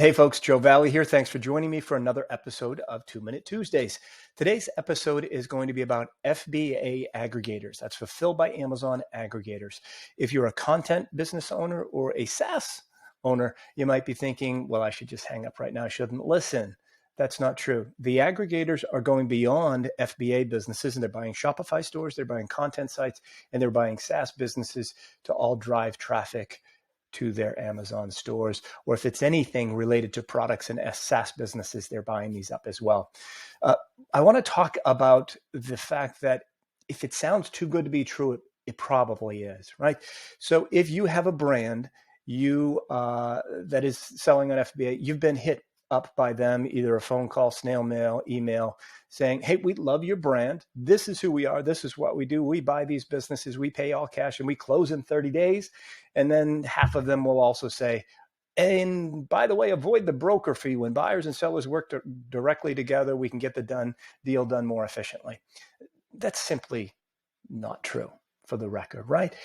Hey folks, Joe Valley here. Thanks for joining me for another episode of 2-Minute Tuesdays. Today's episode is going to be about FBA aggregators. That's fulfilled by Amazon aggregators. If you're a content business owner or a SaaS owner, you might be thinking, well, I should just hang up right now. I shouldn't listen. That's not true. The aggregators are going beyond FBA businesses, and they're buying Shopify stores, they're buying content sites, and they're buying SaaS businesses to all drive traffic to their Amazon stores, or if it's anything related to products and SaaS businesses, they're buying these up as well. I want to talk about the fact that if it sounds too good to be true, it probably is, right? So if you have a brand that is selling on FBA, you've been hit up by them, either a phone call, snail mail, email, saying, hey, we love your brand. This is who we are. This is what we do. We buy these businesses. We pay all cash and we close in 30 days. And then half of them will also say, and by the way, avoid the broker fee. When buyers and sellers work directly together, we can get the deal done more efficiently. That's simply not true, for the record, right?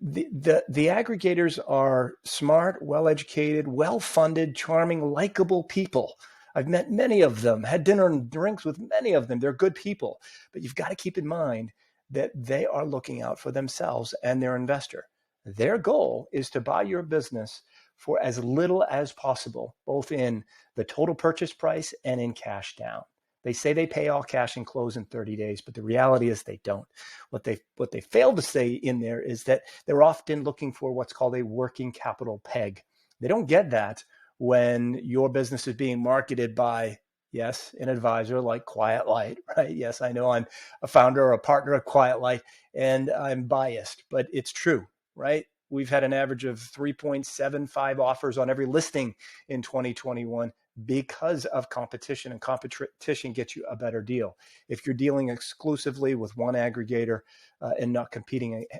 The aggregators are smart, well-educated, well-funded, charming, likable people. I've met many of them, had dinner and drinks with many of them. They're good people, but you've got to keep in mind that they are looking out for themselves and their investor. Their goal is to buy your business for as little as possible, both in the total purchase price and in cash down. They say they pay all cash and close in 30 days, but the reality is they don't. What they fail to say in there is that they're often looking for what's called a working capital peg. They don't get that when your business is being marketed by, yes, an advisor like Quiet Light, right? Yes, I know I'm a founder or a partner of Quiet Light, and I'm biased, but it's true, right? We've had an average of 3.75 offers on every listing in 2021 because of competition, and competition gets you a better deal. If you're dealing exclusively with one aggregator and not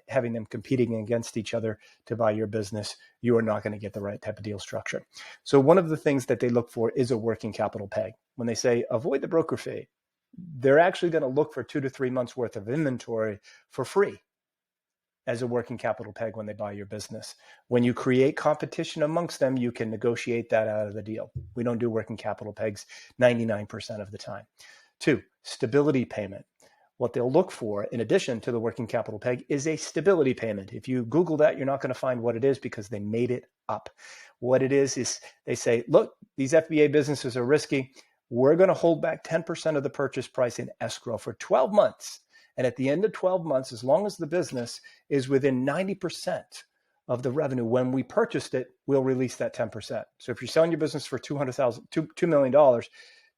having them competing against each other to buy your business, you are not going to get the right type of deal structure. So one of the things that they look for is a working capital peg. When they say avoid the broker fee, they're actually going to look for 2 to 3 months worth of inventory for free as a working capital peg when they buy your business. When you create competition amongst them, you can negotiate that out of the deal. We don't do working capital pegs 99% of the time. 2, stability payment. What they'll look for, in addition to the working capital peg, is a stability payment. If you Google that, you're not going to find what it is because they made it up. What it is they say, look, these FBA businesses are risky. We're going to hold back 10% of the purchase price in escrow for 12 months. And at the end of 12 months, as long as the business is within 90% of the revenue when we purchased it, we'll release that 10%. So if you're selling your business for $2 million, 10%,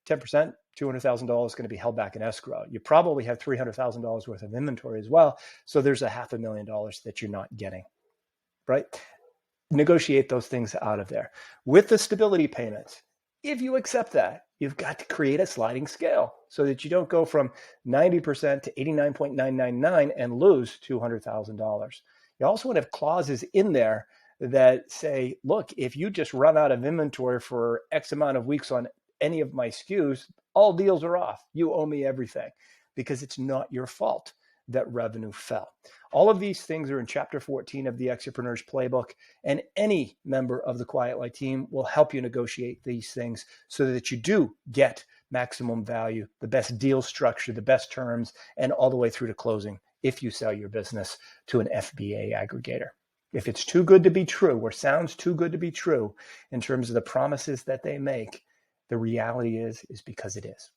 $200,000 is going to be held back in escrow. You probably have $300,000 worth of inventory as well. So there's $500,000 that you're not getting, right? Negotiate those things out of there. With the stability payments, if you accept that, you've got to create a sliding scale so that you don't go from 90% to 89.999 and lose $200,000. You also want to have clauses in there that say, look, if you just run out of inventory for X amount of weeks on any of my SKUs, all deals are off. You owe me everything because it's not your fault that revenue fell. All of these things are in Chapter 14 of the Exitpreneur's Playbook, and any member of the Quiet Light team will help you negotiate these things so that you do get maximum value, the best deal structure, the best terms, and all the way through to closing if you sell your business to an FBA aggregator. If it's too good to be true, or sounds too good to be true in terms of the promises that they make, the reality is because it is.